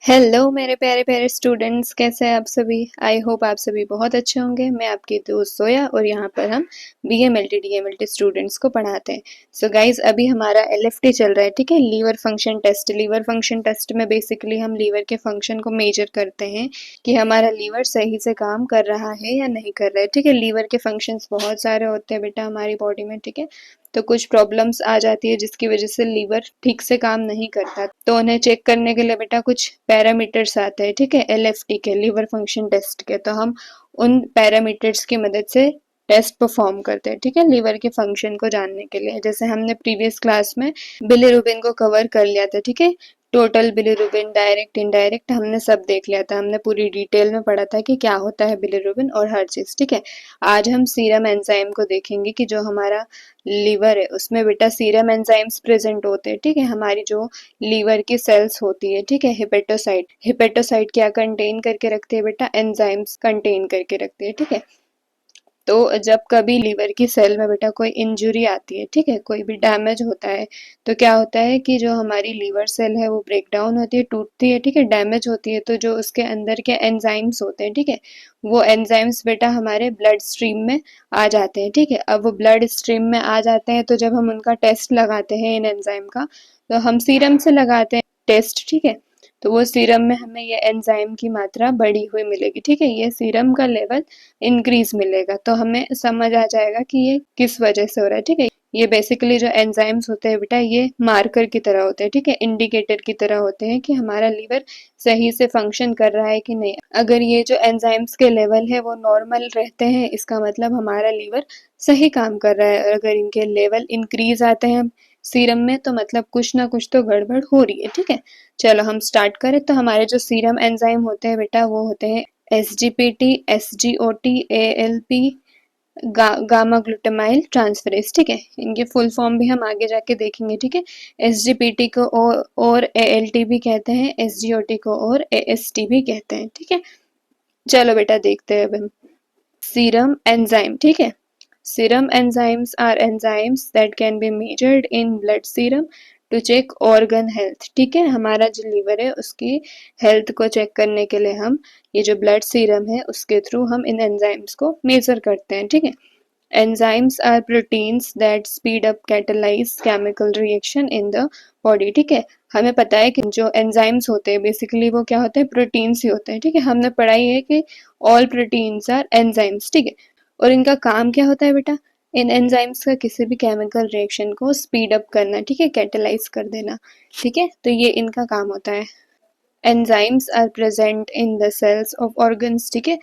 Hello मेरे प्यारे प्यारे स्टूडेंट्स, कैसे हैं आप सभी। आई होप आप सभी बहुत अच्छे होंगे। मैं आपकी दोस्त सोया और यहाँ पर हम बीएमएलटी डीएमएलटी स्टूडेंट्स को पढ़ाते हैं। सो गाइज, अभी हमारा एलएफटी चल रहा है, ठीक है। Liver function test. Liver function test में बेसिकली हम लीवर के फंक्शन को मेजर करते हैं कि हमारा लीवर सही से काम कर रहा है या नहीं कर रहा है, ठीक है। लीवर के फंक्शंस बहुत सारे होते हैं बेटा हमारी बॉडी में, ठीक है। तो कुछ प्रॉब्लम्स आ जाती है जिसकी वजह से लीवर ठीक से काम नहीं करता, तो उन्हें चेक करने के लिए बेटा कुछ पैरामीटर्स आते हैं, ठीक है, एलएफटी के, लीवर फंक्शन टेस्ट के। तो हम उन पैरामीटर्स की मदद से टेस्ट परफॉर्म करते हैं, ठीक है, लीवर के फंक्शन को जानने के लिए। जैसे हमने प्रीवियस क्लास में बिलीरुबिन को कवर कर लिया था, ठीक है। टोटल बिलीरुबिन, डायरेक्ट इनडायरेक्ट, हमने सब देख लिया था। हमने पूरी डिटेल में पढ़ा था कि क्या होता है बिलीरुबिन और हर चीज, ठीक है। आज हम सीरम एंजाइम को देखेंगे कि जो हमारा लीवर है उसमें बेटा सीरम एंजाइम्स प्रेजेंट होते हैं, ठीक है। हमारी जो लीवर की सेल्स होती है, ठीक है, हिपेटोसाइट। हिपेटोसाइट क्या कंटेन करके रखती है बेटा? एंजाइम्स कंटेन करके रखती है, ठीक है। तो जब कभी लीवर की सेल में बेटा कोई इंजुरी आती है, ठीक है, कोई भी डैमेज होता है, तो क्या होता है कि जो हमारी लीवर सेल है वो ब्रेक डाउन होती है, टूटती है, ठीक है, डैमेज होती है। तो जो उसके अंदर के एंजाइम्स होते हैं, ठीक है, वो एंजाइम्स बेटा हमारे ब्लड स्ट्रीम में आ जाते हैं, ठीक है। अब वो ब्लड स्ट्रीम में आ जाते हैं तो जब हम उनका टेस्ट लगाते हैं इन एंजाइम का, तो हम सीरम से लगाते हैं टेस्ट, ठीक है। तो वो सीरम में हमें ये एंजाइम की मात्रा बढ़ी हुई मिलेगी, ठीक है, ये सीरम का लेवल इंक्रीज मिलेगा। तो हमें समझ आ जाएगा कि ये किस वजह से हो रहा है, ठीक है। ये बेसिकली जो एंजाइम्स होते हैं बेटा, ये मार्कर की तरह होते हैं, ठीक है, इंडिकेटर की तरह होते हैं कि हमारा लीवर सही से फंक्शन कर रहा है कि नहीं। अगर ये जो एंजाइम्स के लेवल है वो नॉर्मल रहते हैं, इसका मतलब हमारा लीवर सही काम कर रहा है। और अगर इनके लेवल इंक्रीज आते हैं सीरम में, तो मतलब कुछ ना कुछ तो गड़बड़ हो रही है, ठीक है। चलो हम स्टार्ट करें। तो हमारे जो सीरम एंजाइम होते हैं बेटा, वो होते हैं SGPT, SGOT, ALP, gamma glutamyl transferase, ठीक है। इनके फुल फॉर्म भी हम आगे जाके देखेंगे, ठीक है। एसजीपीटी को और एएलटी भी कहते हैं, एसजीओटी को और एएसटी भी कहते हैं, ठीक है। चलो बेटा देखते हैं अब हम सीरम एंजाइम, ठीक है। Serum enzymes are enzymes that can be measured in blood serum to check organ health, ठीक है। हमारा जो लीवर है उसकी हेल्थ को चेक करने के लिए हम ये जो ब्लड सीरम है उसके थ्रू हम इन एंजाइम्स को मेजर करते हैं, ठीक है। Enzymes are proteins that speed up catalyze chemical reaction in the body, ठीक है। हमें पता है कि जो एंजाइम्स होते हैं बेसिकली वो क्या होते हैं? प्रोटीन्स ही होते हैं, ठीक है। हमने पढ़ाई है कि ऑल प्रोटीन्स आर एंजाइम्स, ठीक है। और इनका काम क्या होता है बेटा? इन एंजाइम्स का किसी भी केमिकल रिएक्शन को स्पीड अप करना, ठीक है, कैटालाइज कर देना, ठीक है। तो ये इनका काम होता है। Enzymes are present in the cells of organs, ठीक है,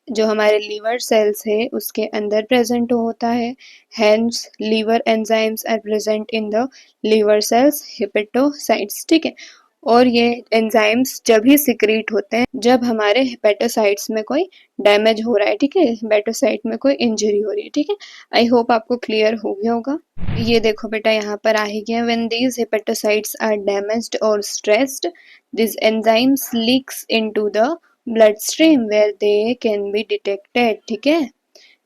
जो हमारे लीवर सेल्स है उसके अंदर प्रेजेंट होता है। Hence liver enzymes are present in the liver cells hepatocytes, ठीक है। और ये एंजाइम्स जब ही सिक्रीट होते हैं जब हमारे हेपेटोसाइट्स में कोई डैमेज हो रहा है, ठीक है, हेपेटोसाइट में कोई इंजरी हो रही है, ठीक है। आई होप आपको क्लियर हो गया होगा। ये देखो बेटा यहाँ पर आ ही गया। When these hepatocytes are damaged और stressed, this enzymes leaks into the blood stream where they can be detected, ठीक है।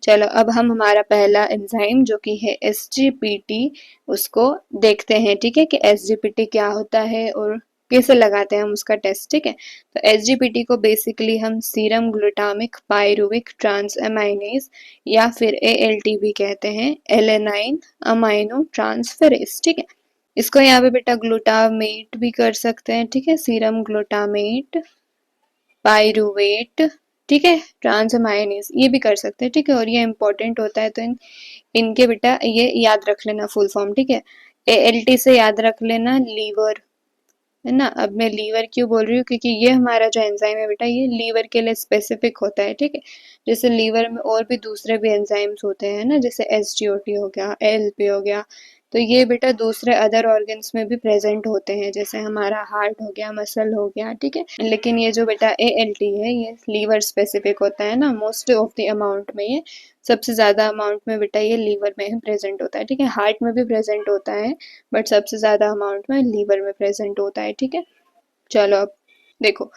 चलो अब हम हमारा पहला एंजाइम जो कि है एसजीपीटी उसको देखते हैं, ठीक है, कि एसजीपीटी क्या होता है और कैसे लगाते हैं हम उसका टेस्ट, ठीक है। तो एसजीपीटी को बेसिकली हम serum glutamic pyruvic transaminase या फिर एएलटी भी कहते हैं, एलेनाइन अमाइनो ट्रांसफेरेज, ठीक है। इसको यहाँ पे बेटा ग्लूटामेट भी कर सकते हैं, ठीक है, सीरम ग्लूटामेट, पायरुवेट, ठीक है, ट्रांसअमाइनेज ये भी कर सकते हैं, ठीक है। और ये इंपॉर्टेंट होता है, तो इनके बेटा ये याद रख लेना फुल फॉर्म, ठीक है। एएलटी से याद रख लेना लीवर, है ना। अब मैं लीवर क्यों बोल रही हूँ? क्योंकि ये हमारा जो एंजाइम है बेटा ये लीवर के लिए स्पेसिफिक होता है, ठीक है। जैसे लीवर में और भी दूसरे भी एंजाइम्स होते हैं ना, जैसे एसजीओटी हो गया, एएलपी हो गया, तो ये बेटा दूसरे अदर ऑर्गन्स में भी प्रेजेंट होते हैं, जैसे हमारा हार्ट हो गया, मसल हो गया, ठीक है। लेकिन ये जो बेटा एएलटी है ये लीवर स्पेसिफिक होता है ना, मोस्ट ऑफ द अमाउंट में ये सबसे ज्यादा अमाउंट में बेटा ये लीवर में ही प्रेजेंट होता है, ठीक है। हार्ट में भी प्रेजेंट होता है बट सबसे ज्यादा अमाउंट में लीवर में प्रेजेंट होता है, ठीक है। चलो अब देखो,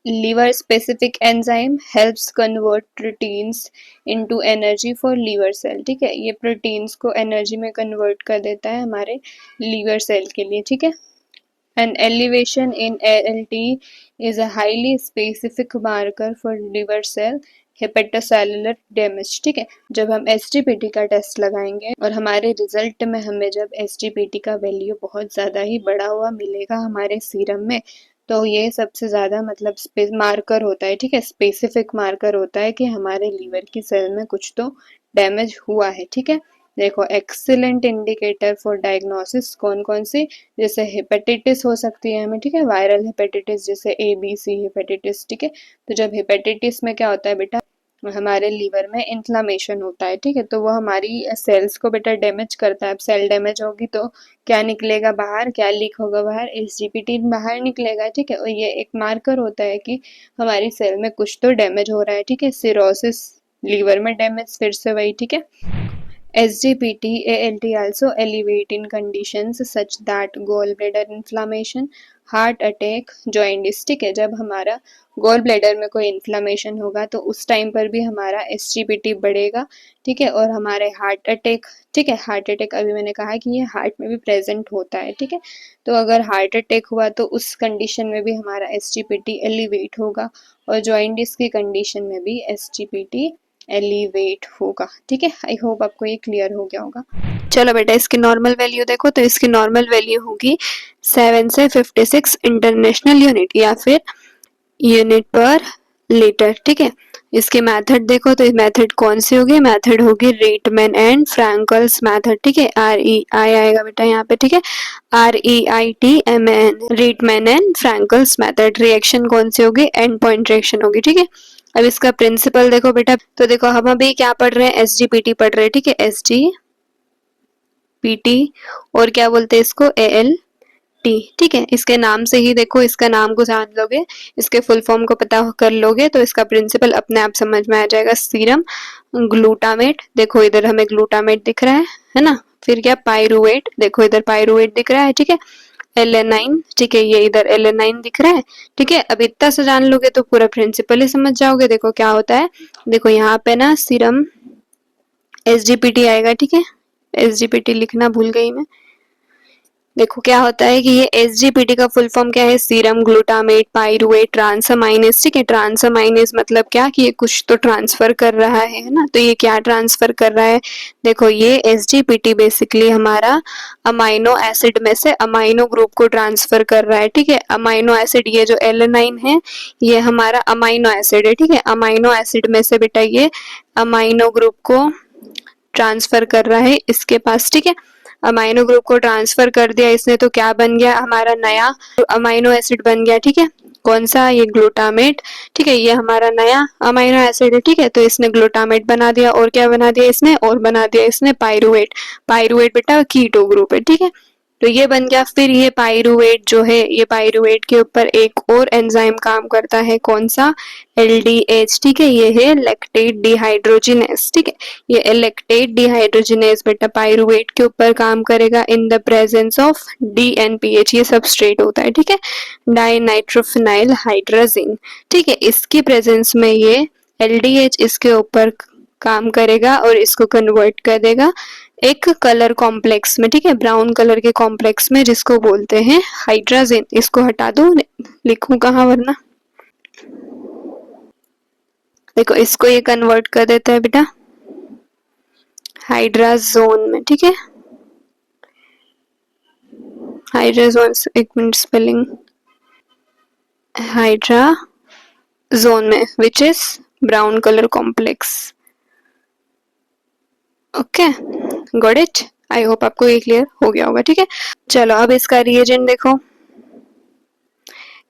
liver specific enzyme helps convert proteins into energy for liver cell, ठीक है। ये प्रोटीन्स को एनर्जी में कन्वर्ट कर देता है हमारे लीवर सेल के लिए, ठीक है। An elevation in ALT is a highly specific marker for liver cell hepatocellular damage. ठीक है, जब हम एसजीपीटी का टेस्ट लगाएंगे और हमारे रिजल्ट में हमें जब एसजीपीटी का वैल्यू बहुत ज़्यादा ही बढ़ा हुआ मिलेगा हमारे सीरम में, तो ये सबसे ज़्यादा मतलब मार्कर होता है। ठीक है, स्पेसिफिक मार्कर होता है कि हमारे लीवर की सेल में कुछ तो डैमेज हुआ है। ठीक है, देखो एक्सीलेंट इंडिकेटर फॉर डायग्नोसिस कौन कौन सी, जैसे हेपेटाइटिस हो सकती है हमें। ठीक है, वायरल हेपेटाइटिस जैसे ABC हेपेटाइटिस। ठीक है, तो जब हेपेटाइटिस में क्या होता है बेटा, हमारे लीवर में इन्फ्लामेशन होता है। ठीक है, तो वो हमारी सेल्स को बेटा डैमेज करता है। अब सेल डैमेज होगी तो क्या निकलेगा बाहर, क्या लीक होगा बाहर, एसजीपीटी बाहर निकलेगा। ठीक है, और ये एक मार्कर होता है कि हमारी सेल में कुछ तो डैमेज हो रहा है। ठीक है, सिरोसिस लीवर में डैमेज, फिर से वही। ठीक है, SGPT, ALT also elevate in conditions such that gallbladder inflammation, heart attack, jaundice. ठीक है, जब हमारा गॉल ब्लैडर में कोई इन्फ्लामेशन होगा तो उस टाइम पर भी हमारा SGPT बढ़ेगा। ठीक है, और हमारे हार्ट अटैक। ठीक है, हार्ट अटैक अभी मैंने कहा कि ये हार्ट में भी प्रेजेंट होता है। ठीक है, तो अगर हार्ट अटैक हुआ तो उस कंडीशन में भी हमारा SGPT एलिवेट होगा, और जॉइंटिस की कंडीशन में भी SGPT एलिवेट होगा। ठीक है, आई होप आपको ये क्लियर हो गया होगा। चलो बेटा इसकी नॉर्मल वैल्यू देखो, तो इसकी नॉर्मल वैल्यू होगी 7 से 56 इंटरनेशनल यूनिट या फिर यूनिट पर लीटर। ठीक है, इसके मेथड देखो, तो मेथड कौन सी होगी, मेथड होगी रीटमैन एंड फ्रैंकल्स मेथड। ठीक है, REI आएगा बेटा यहाँ पे। ठीक है, REITMAN, रीटमैन एंड फ्रैंकल्स मेथड। रिएक्शन कौन सी होगी, एंड पॉइंट रिएक्शन होगी। ठीक है, अब इसका प्रिंसिपल देखो बेटा, तो देखो हम अभी क्या पढ़ रहे हैं, SGPT पढ़ रहे हैं। ठीक है, SGPT, और क्या बोलते हैं इसको, ALT। ठीक है, इसके नाम से ही देखो, इसका नाम को जान लोगे, इसके फुल फॉर्म को पता कर लोगे तो इसका प्रिंसिपल अपने आप समझ में आ जाएगा। सीरम ग्लूटामेट, देखो इधर हमें ग्लूटामेट दिख रहा है ना, फिर क्या पायरुवेट, देखो इधर पायरुवेट दिख रहा है। ठीक है, एलेनाइन। ठीक है, ये इधर एलेनाइन दिख रहा है। ठीक है, अब इतना से जान लोगे तो पूरा प्रिंसिपल ही समझ जाओगे। देखो क्या होता है, देखो यहाँ पे ना सीरम SGPT आएगा। ठीक है, SGPT लिखना भूल गई मैं। देखो क्या होता है कि ये SGPT का फुल फॉर्म क्या है, सीरम ग्लूटामेट पायरुवेट ट्रांसअमाइनेज। ठीक है, ट्रांसअमाइनेज मतलब क्या कि ये कुछ तो ट्रांसफर कर रहा है ना, तो ये क्या ट्रांसफर कर रहा है, देखो ये SGPT बेसिकली हमारा अमाइनो एसिड में से अमाइनो ग्रुप को ट्रांसफर कर रहा है। ठीक है, अमाइनो एसिड, ये जो एलेनाइन है ये हमारा अमाइनो एसिड है। ठीक है, अमाइनो एसिड में से बेटा ये अमाइनो ग्रुप को ट्रांसफर कर रहा है इसके पास। ठीक है, अमाइनो ग्रुप को ट्रांसफर कर दिया इसने, तो क्या बन गया हमारा नया अमाइनो एसिड बन गया। ठीक है, कौन सा, ये ग्लूटामेट। ठीक है, ये हमारा नया अमाइनो एसिड है। ठीक है, तो इसने ग्लूटामेट बना दिया, और क्या बना दिया इसने, और बना दिया इसने पायरुवेट। पायरुवेट बेटा कीटो ग्रुप है। ठीक है, तो ये बन गया। फिर ये पायरुवेट जो है, ये पायरुवेट के ऊपर एक और एंजाइम काम करता है, कौन सा, LDH। ठीक है, ये है लैक्टेट डिहाइड्रोजिनेस। ठीक है, ये लैक्टेट डिहाइड्रोजिनेस बेटा पायरुवेट के ऊपर काम करेगा इन द प्रेजेंस ऑफ DNPH, ये सबस्ट्रेट होता है। ठीक है, डाइनाइट्रोफिनाइल हाइड्राजिन। ठीक है, इसकी प्रेजेंस में ये LDH इसके ऊपर काम करेगा और इसको कन्वर्ट कर देगा एक कलर कॉम्प्लेक्स में। ठीक है, ब्राउन कलर के कॉम्प्लेक्स में, जिसको बोलते हैं हाइड्राजिन। इसको हटा दो, लिखूं कहाँ वरना, देखो इसको ये कन्वर्ट कर देता है बेटा हाइड्राजोन में। ठीक है, हाइड्राजोन, एक मिनट स्पेलिंग, हाइड्राजोन में, which is brown colour complex. Okay, got it, I hope आपको ये क्लियर हो गया होगा। ठीक है, चलो अब इसका रिएजेंट देखो,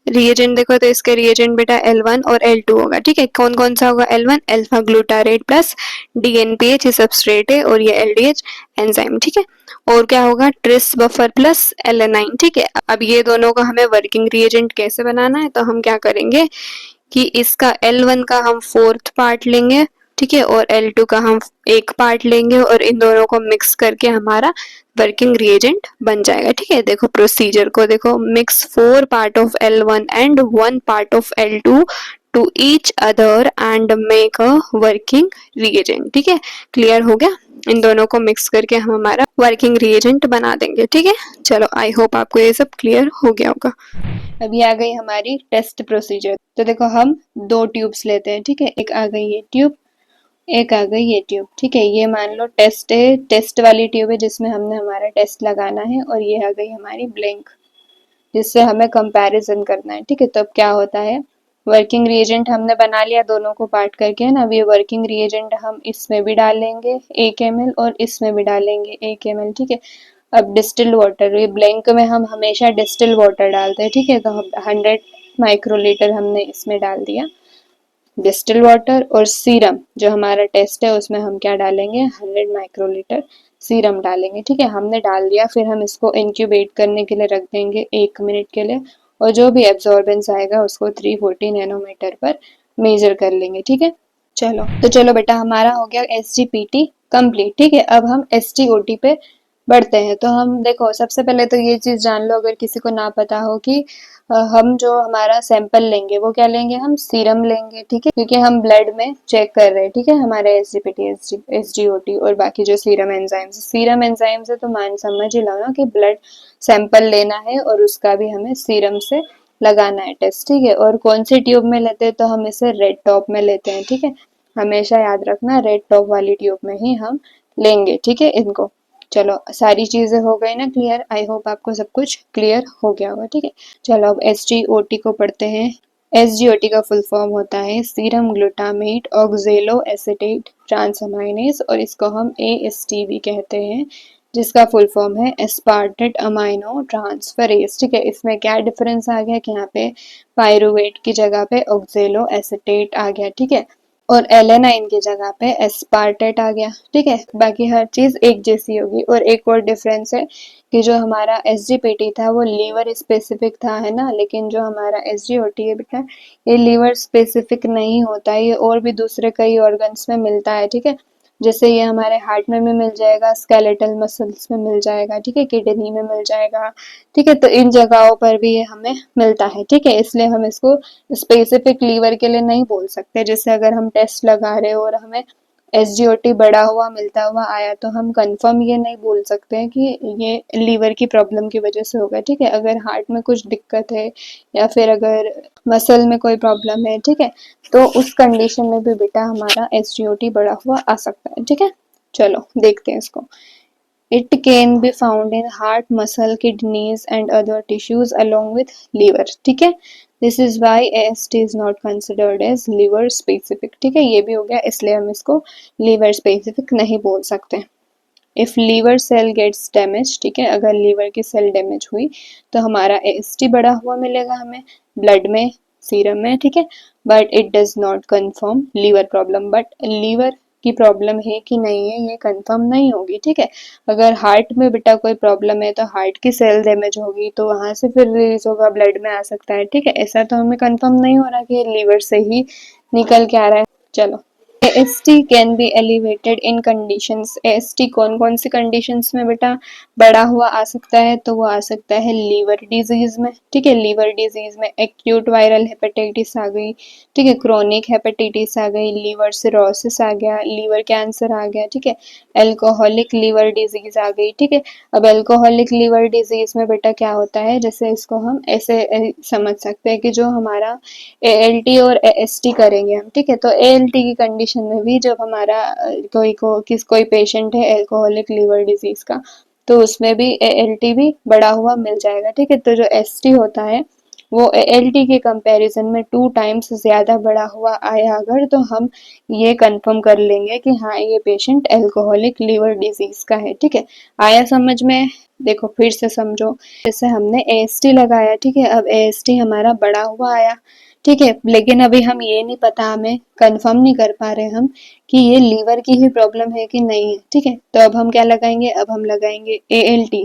रिएजेंट देखो, तो इसके रिएजेंट बेटा L1 और L2 होगा। ठीक है, कौन कौन सा होगा, L1 alpha glutarate plus DNPH ये सबस्ट्रेट है, और ये LDH एंजाइम। ठीक है, और क्या होगा, ट्रिस बफर प्लस एलेनाइन। ठीक है, अब ये दोनों का हमें वर्किंग रिएजेंट कैसे बनाना है, तो हम क्या करेंगे कि इसका L1 का हम फोर्थ पार्ट लेंगे। ठीक है, और L2 का हम एक पार्ट लेंगे, और इन दोनों को मिक्स करके हमारा वर्किंग रिएजेंट बन जाएगा। ठीक है, देखो प्रोसीजर को देखो, mix 4 part of L1 and 1 part of L2 to each other and make a working reagent. ठीक है, क्लियर हो गया? इन दोनों को मिक्स करके हम हमारा वर्किंग रिएजेंट बना देंगे। ठीक है, चलो आई होप आपको ये सब क्लियर हो गया होगा। अभी आ गई हमारी टेस्ट प्रोसीजर। तो देखो हम दो ट्यूब्स लेते हैं। ठीक है, एक आ गई ये ट्यूब, एक आ गई ये ट्यूब। ठीक है, ये मान लो टेस्ट है, टेस्ट वाली ट्यूब है जिसमें हमने हमारा टेस्ट लगाना है, और ये आ गई हमारी ब्लैंक जिससे हमें कंपैरिजन करना है। ठीक है, तो अब क्या होता है, वर्किंग रिएजेंट हमने बना लिया दोनों को पार्ट करके, है ना। अब ये वर्किंग रिएजेंट हम इसमें भी डालेंगे 1 ml और इसमें भी डालेंगे 1 ml। ठीक है, अब डिस्टिल्ड वाटर, ये ब्लैंक में हम हमेशा डिस्टिल्ड वाटर डालते हैं। ठीक है, तो हम 100 माइक्रोलीटर हमने इसमें डाल दिया डिस्टिल वाटर, और सीरम जो हमारा टेस्ट है उसमें हम क्या डालेंगे, 100 माइक्रोलीटर सीरम डालेंगे। ठीक है, हमने डाल दिया, फिर हम इसको इंक्यूबेट करने के लिए रख देंगे 1 मिनट के लिए, और जो भी एब्जॉर्बेंस आएगा उसको 340 नैनोमीटर पर मेजर कर लेंगे। ठीक है, चलो तो चलो बेटा, हमारा हो गया SGPT कंप्लीट। ठीक है, अब हम SGOT पे बढ़ते हैं। तो हम देखो सबसे पहले तो ये चीज जान लो, अगर किसी को ना पता हो, कि हम जो हमारा सैंपल लेंगे वो क्या लेंगे, हम सीरम लेंगे। ठीक है, क्योंकि हम ब्लड में चेक कर रहे हैं। ठीक है, हमारे SGPT SGOT और बाकी जो सीरम एंजाइम्स है, तो मान समझ ही लो ना कि ब्लड सैंपल लेना है और उसका भी हमें सीरम से लगाना है टेस्ट। ठीक है, और कौन सी ट्यूब में लेते हैं, तो हम इसे रेड टॉप में लेते हैं। ठीक है, हमेशा याद रखना रेड टॉप वाली ट्यूब में ही हम लेंगे। ठीक है, इनको, चलो सारी चीजें हो गई ना क्लियर। आई होप आपको सब कुछ क्लियर हो गया होगा। ठीक है, चलो अब SGOT को पढ़ते हैं। SGOT का फुल फॉर्म होता है सीरम ग्लूटामेट ऑक्जेलो एसिटेट ट्रांसअमाइनेज, और इसको हम AST भी कहते हैं, जिसका फुल फॉर्म है एस्पार्टेट अमाइनो ट्रांसफरेज। ठीक है, इसमें क्या डिफरेंस आ गया कि यहाँ पे पायरुवेट की जगह पे ऑक्जेलो एसिटेट आ गया। ठीक है, और एलेनाइन की जगह पे एस्पार्टेट आ गया। ठीक है, बाकी हर चीज एक जैसी होगी। और एक और डिफरेंस है कि जो हमारा SGPT था वो लीवर स्पेसिफिक था, है ना, लेकिन जो हमारा SGOT है बेटा, ये लीवर स्पेसिफिक नहीं होता है, ये और भी दूसरे कई ऑर्गन्स में मिलता है। ठीक है, जैसे ये हमारे हार्ट में भी मिल जाएगा, स्केलेटल मसल्स में मिल जाएगा। ठीक है, किडनी में मिल जाएगा। ठीक है, तो इन जगहों पर भी ये हमें मिलता है। ठीक है, इसलिए हम इसको स्पेसिफिक लीवर के लिए नहीं बोल सकते। जैसे अगर हम टेस्ट लगा रहे हो और हमें SGOT बढ़ा हुआ मिलता हुआ आया, तो हम कंफर्म ये नहीं बोल सकते हैं कि ये लीवर की प्रॉब्लम की वजह से होगा। ठीक है, अगर हार्ट में कुछ दिक्कत है या फिर अगर मसल में कोई प्रॉब्लम है, ठीक है, तो उस कंडीशन में भी बेटा हमारा SGOT बढ़ा हुआ आ सकता है। ठीक है, चलो देखते हैं इसको। It can be found in heart, muscle, kidneys and other tissues along with liver. ठीक है, this is why AST is not considered as liver specific. ठीक है, ये भी हो गया, इसलिए हम इसको liver specific नहीं बोल सकते। If liver cell gets damaged, ठीक है, अगर लीवर की सेल डैमेज हुई तो हमारा AST बढ़ा हुआ मिलेगा हमें ब्लड में, सीरम में। ठीक है, but it does not confirm liver problem. But liver की प्रॉब्लम है कि नहीं है ये कंफर्म नहीं होगी। ठीक है, अगर हार्ट में बेटा कोई प्रॉब्लम है तो हार्ट की सेल डैमेज होगी, तो वहां से फिर रिलीज होगा, ब्लड में आ सकता है। ठीक है, ऐसा तो हमें कंफर्म नहीं हो रहा कि लीवर से ही निकल के आ रहा है। चलो, AST can be elevated in conditions. AST कौन कौन सी कंडीशंस में बेटा बढ़ा हुआ आ सकता है, तो वो आ सकता है लीवर डिजीज में। ठीक है, लीवर डिजीज में एक्यूट वायरल हेपेटाइटिस आ गई, ठीक है, क्रोनिक हेपेटाइटिस आ गई, लीवर सिरोसिस आ गया, लीवर कैंसर आ गया। ठीक है, एल्कोहलिक लीवर डिजीज आ गई। ठीक है, अब एल्कोहलिक लीवर डिजीज में बेटा क्या होता है, जैसे इसको हम ऐसे समझ सकते हैं कि जो हमारा ALT और AST करेंगे हम। ठीक है, तो ALT की कंडीशन में भी जब हमारा कोई पेशेंट है एल्कोहलिक लीवर डिजीज का, तो उसमें भी ALT भी बढ़ा हुआ मिल जाएगा। ठीक है, तो जो ST होता है वो ALT के कंपैरिजन में 2 टाइम्स ज्यादा बढ़ा हुआ आया अगर, तो हम ये कंफर्म कर लेंगे कि हाँ ये पेशेंट एल्कोहलिक लीवर डिजीज का है। ठीक है, आया समझ में? देखो फिर से समझो, जैसे हमने AST लगाया, ठीक है, अब AST हमारा बढ़ा हुआ आया, ठीक है, लेकिन अभी हम ये नहीं पता, हमें कंफर्म नहीं कर पा रहे हम कि ये लीवर की ही प्रॉब्लम है कि नहीं है। ठीक है, तो अब हम क्या लगाएंगे, अब हम लगाएंगे ALT।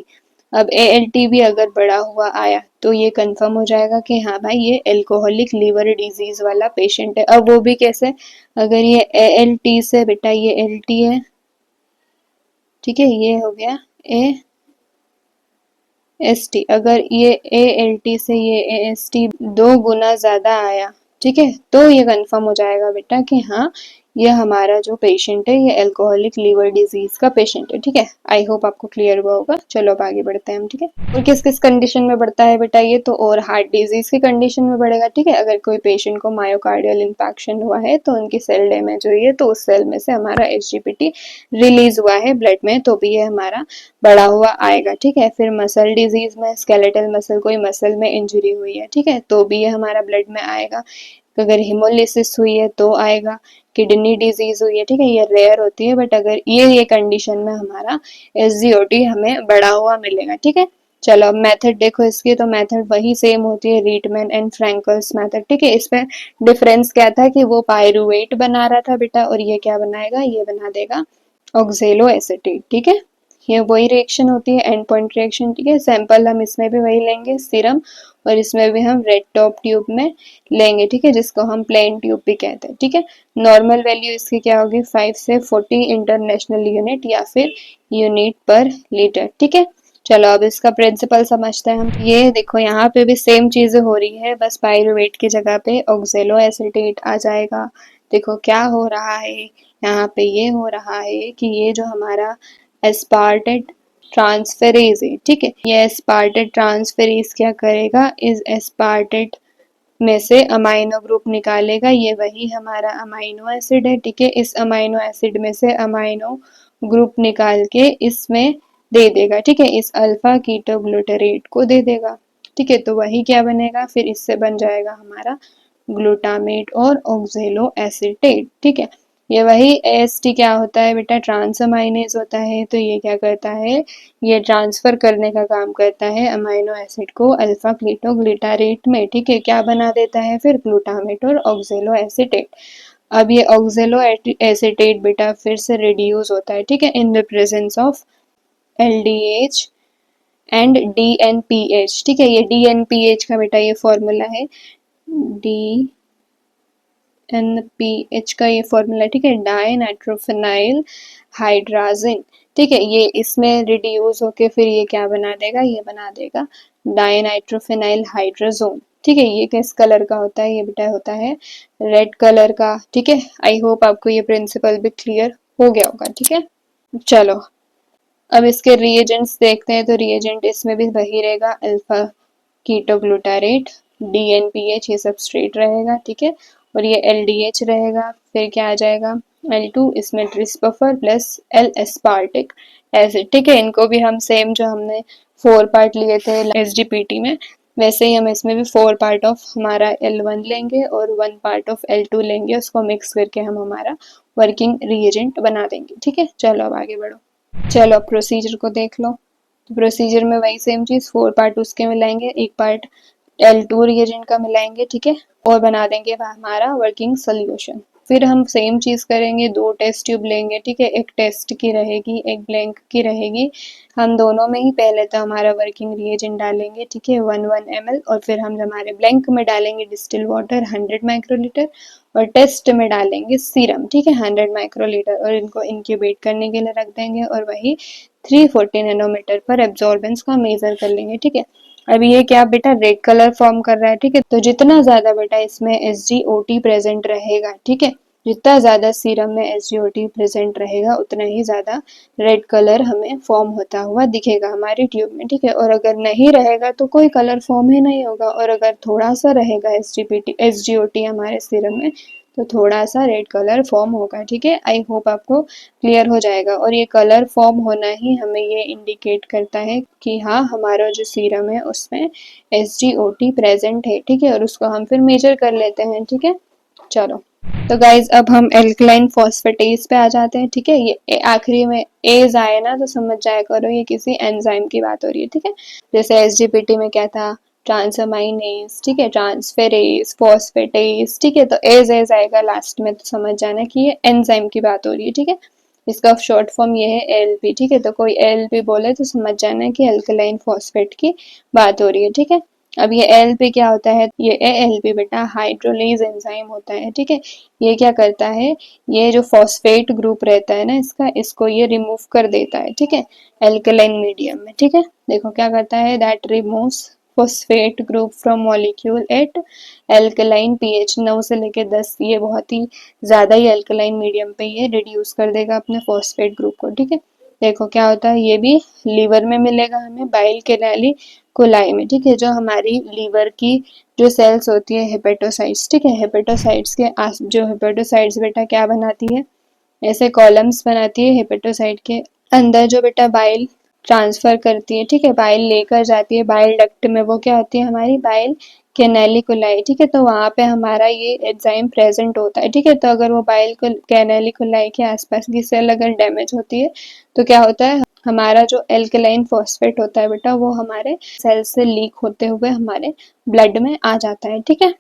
अब ALT भी अगर बढ़ा हुआ आया तो ये कंफर्म हो जाएगा कि हाँ भाई ये एल्कोहलिक लीवर डिजीज वाला पेशेंट है। अब वो भी कैसे, अगर ये ALT से बेटा ये LT है, ठीक है, ये हो गया AST, अगर ये ALT से ये AST 2 गुना ज्यादा आया, ठीक है, तो ये कंफर्म हो जाएगा बेटा कि हाँ ये हमारा जो पेशेंट है ये अल्कोहलिक लीवर डिजीज का पेशेंट है। ठीक है, आई होप आपको क्लियर हुआ होगा। चलो अब आगे बढ़ते हैं हम। ठीक है, और किस किस कंडीशन में बढ़ता है बेटा ये तो, और हार्ट डिजीज की कंडीशन में बढ़ेगा। ठीक है, अगर कोई पेशेंट को मायोकार्डियल इंफेक्शन हुआ है तो उनकी सेल डैमेज हुई है तो उस सेल में से हमारा एसजीपीटी रिलीज हुआ है ब्लड में तो भी ये हमारा बढ़ा हुआ आएगा। ठीक है, फिर मसल डिजीज में स्केलेटल मसल, कोई मसल में इंजरी हुई है, ठीक है, तो भी ये हमारा ब्लड में आएगा। अगर हिमोलिसिस हुई है तो आएगा। किडनी डिजीज हुई है, ठीक है, ये रेयर होती है बट अगर ये कंडीशन में हमारा एसजीओटी हमें बढ़ा हुआ मिलेगा। ठीक है, चलो अब मेथड देखो इसकी, तो मेथड वही सेम होती है, रीटमैन एंड फ्रैंकल्स मेथड। ठीक है, इसमें डिफरेंस क्या था कि वो पायरुवेट बना रहा था बेटा और ये क्या बनाएगा, ये बना देगा ऑक्जेलो एसिटेट। ठीक है, ये वही रिएक्शन होती है, एंड पॉइंट रिएक्शन। ठीक है, सैंपल हम इसमें भी वही लेंगे सीरम, और इसमें भी हम रेड टॉप ट्यूब में लेंगे। ठीक है, जिसको हम प्लेन ट्यूब भी कहते हैं। ठीक है, नॉर्मल वैल्यू इसकी क्या होगी, 5 से 40 इंटरनेशनल यूनिट या फिर यूनिट पर लीटर। ठीक है, चलो अब इसका प्रिंसिपल समझते हैं हम। ये देखो यहाँ पे भी सेम चीजें हो रही है, बस पायरुवेट की जगह पे ऑक्जेलो एसिटेट आ जाएगा। देखो क्या हो रहा है यहाँ पे, ये हो रहा है कि ये जो हमारा एस्पार्टेट ट्रांसफेरेज है, ठीक है, ये एस्पार्टेट ट्रांसफेरेज क्या करेगा, इस एस्पार्टेट में से अमाइनो ग्रुप निकालेगा, ये वही हमारा अमाइनो एसिड है। ठीक है, इस अमाइनो एसिड में से अमाइनो ग्रुप निकाल के इसमें दे देगा। ठीक है, इस अल्फा कीटोग्लूटारेट को दे देगा। ठीक है, तो वही क्या बनेगा, फिर इससे बन जाएगा हमारा ग्लूटामेट और ऑक्जेलो एसिटेट। ठीक है, ये वही एएसटी क्या होता है बेटा, ट्रांस अमाइनेज होता है, तो ये क्या करता है, ये ट्रांसफर करने का काम करता है अमाइनो एसिड को अल्फा कीटोग्लूटारेट में। ठीक है, क्या बना देता है फिर, ग्लूटामेट और ऑक्जेलो एसिटेट। अब ये ऑक्जेलो एसिटेट बेटा फिर से रिड्यूस होता है, ठीक है, in the presence of LDH and DNPH. ठीक है, ये डीएनपीएच का बेटा ये फॉर्मूला है, डी NPH का ये फॉर्मूला। ठीक है, डाई नाइट्रोफिनाइल हाइड्राजिन। ठीक है, ये इसमें रिड्यूस होके फिर ये क्या बना देगा, ये बना देगा डाई नाइट्रोफिनाइल हाइड्रोजोन। ठीक है, ये किस कलर का होता है, ये बेटा होता है रेड कलर का। ठीक है, आई होप आपको ये प्रिंसिपल भी क्लियर हो गया होगा। ठीक है, चलो अब इसके रिएजेंट्स देखते हैं, तो रिएजेंट इसमें भी वही रहेगा, अल्फा कीटोग्लूटारेट, डीएनपीएच ये सबस्ट्रेट रहेगा। ठीक है, और ये एलडीएच रहेगा, फिर क्या आ जाएगा L2, इसमें ट्रिस्पफर प्लस एल एस्पार्टिक एसिड। ठीक है, इनको भी हम सेम जो हमने 4 पार्ट लिए थे एसजीपीटी में, वैसे ही हम इसमें भी 4 पार्ट ऑफ हमारा L1 लेंगे और 1 पार्ट ऑफ L2 लेंगे, उसको मिक्स करके हम हमारा वर्किंग रिएजेंट बना देंगे। ठीक है, चलो अब आगे बढ़ो। चलो अब प्रोसीजर को देख लो। तो प्रोसीजर में वही सेम चीज, 4 पार्ट उसके मिलाएंगे, 1 पार्ट L2 रिएजेंट का मिलाएंगे। ठीक है, और बना देंगे हमारा वर्किंग सोल्यूशन। फिर हम सेम चीज करेंगे, 2 टेस्ट ट्यूब लेंगे। ठीक है, एक टेस्ट की रहेगी, एक ब्लैंक की रहेगी। हम दोनों में ही पहले तो हमारा वर्किंग रिएजेंट डालेंगे। ठीक है, 1 ml, और फिर हम हमारे ब्लैंक में डालेंगे डिस्टिल वाटर 100 माइक्रोलीटर, और टेस्ट में डालेंगे सीरम। ठीक है, 100 माइक्रोलीटर, और इनको इंक्यूबेट करने के लिए रख देंगे, और वही 340 नैनोमीटर पर एब्जॉर्बेंस का मेजर कर लेंगे। ठीक है, अभी ये क्या बेटा रेड कलर फॉर्म कर रहा है। ठीक है, तो जितना ज्यादा बेटा इसमें एसजीओटी प्रेजेंट रहेगा, ठीक है, जितना ज्यादा सीरम में एसजीओटी प्रेजेंट रहेगा उतना ही ज्यादा रेड कलर हमें फॉर्म होता हुआ दिखेगा हमारी ट्यूब में। ठीक है, और अगर नहीं रहेगा तो कोई कलर फॉर्म ही नहीं होगा, और अगर थोड़ा सा रहेगा एसजीओटी हमारे सीरम में तो थोड़ा सा रेड कलर फॉर्म होगा। ठीक है, आई होप आपको क्लियर हो जाएगा। और ये कलर फॉर्म होना ही हमें ये इंडिकेट करता है कि हाँ हमारा जो सीरम है उसमें एसजीओटी प्रेजेंट है। ठीक है, और उसको हम फिर मेजर कर लेते हैं। ठीक है, चलो तो गाइज अब हम एल्कलाइन फॉस्फेटेज पे आ जाते हैं। ठीक है, ये आखिरी में एज आए ना तो समझ जाया करो ये किसी एंजाइम की बात हो रही है। ठीक है, जैसे एसजीपीटी में क्या था, ट्रांसअमाइनेज, ठीक है, ट्रांसफेरेज, फॉस्फेटेज। ठीक है, तो एज आएगा लास्ट में तो समझ जाना कि ये एंजाइम की बात हो रही है। ठीक है, इसका शॉर्ट फॉर्म ये है एलपी। ठीक है, तो कोई एलपी बोले तो समझ जाना कि अल्कलाइन फॉस्फेट की बात हो रही है। ठीक है, अब ये एलपी क्या होता है, ये एएलपी बेटा हाइड्रोलेज एंजाइम होता है। ठीक है, ये क्या करता है, ये जो फॉस्फेट ग्रुप रहता है ना इसका, इसको ये रिमूव कर देता है। ठीक है, एल्कलाइन मीडियम में। ठीक है, देखो क्या करता है, that removes phosphate group from molecule eight alkaline pH 9 से लेके 10, ये बहुत ही ज़्यादा ही एल्कलाइन मीडियम पे ये रिड्यूस कर देगा अपने फॉस्फेट ग्रुप को, ठीक है। देखो क्या होता है, ये भी लीवर में मिलेगा हमें बाइल कैनाली कोलाई में, ठीक है। जो हमारी लीवर की जो सेल्स होती है हेपेटोसाइट्स, ठीक है, हेपेटोसाइट्स के जो हेपेटोसाइट्स बेटा क्या बनाती है, ऐसे कॉलम्स बनाती है हेपेटोसाइट के अंदर, जो बेटा बाइल ट्रांसफर करती है, ठीक है, बाइल लेकर जाती है बाइल डक्ट में, वो क्या होती है हमारी बाइल कैनालिकुलाई, ठीक है। तो वहाँ पे हमारा ये एंजाइम प्रेजेंट होता है, ठीक है। तो अगर वो बाइल कैनालिकुलाई के आसपास की सेल अगर डैमेज होती है तो क्या होता है, हमारा जो एल्कलाइन फॉस्फेट होता है बेटा वो हमारे सेल से लीक होते हुए हमारे ब्लड में आ जाता है, ठीक है।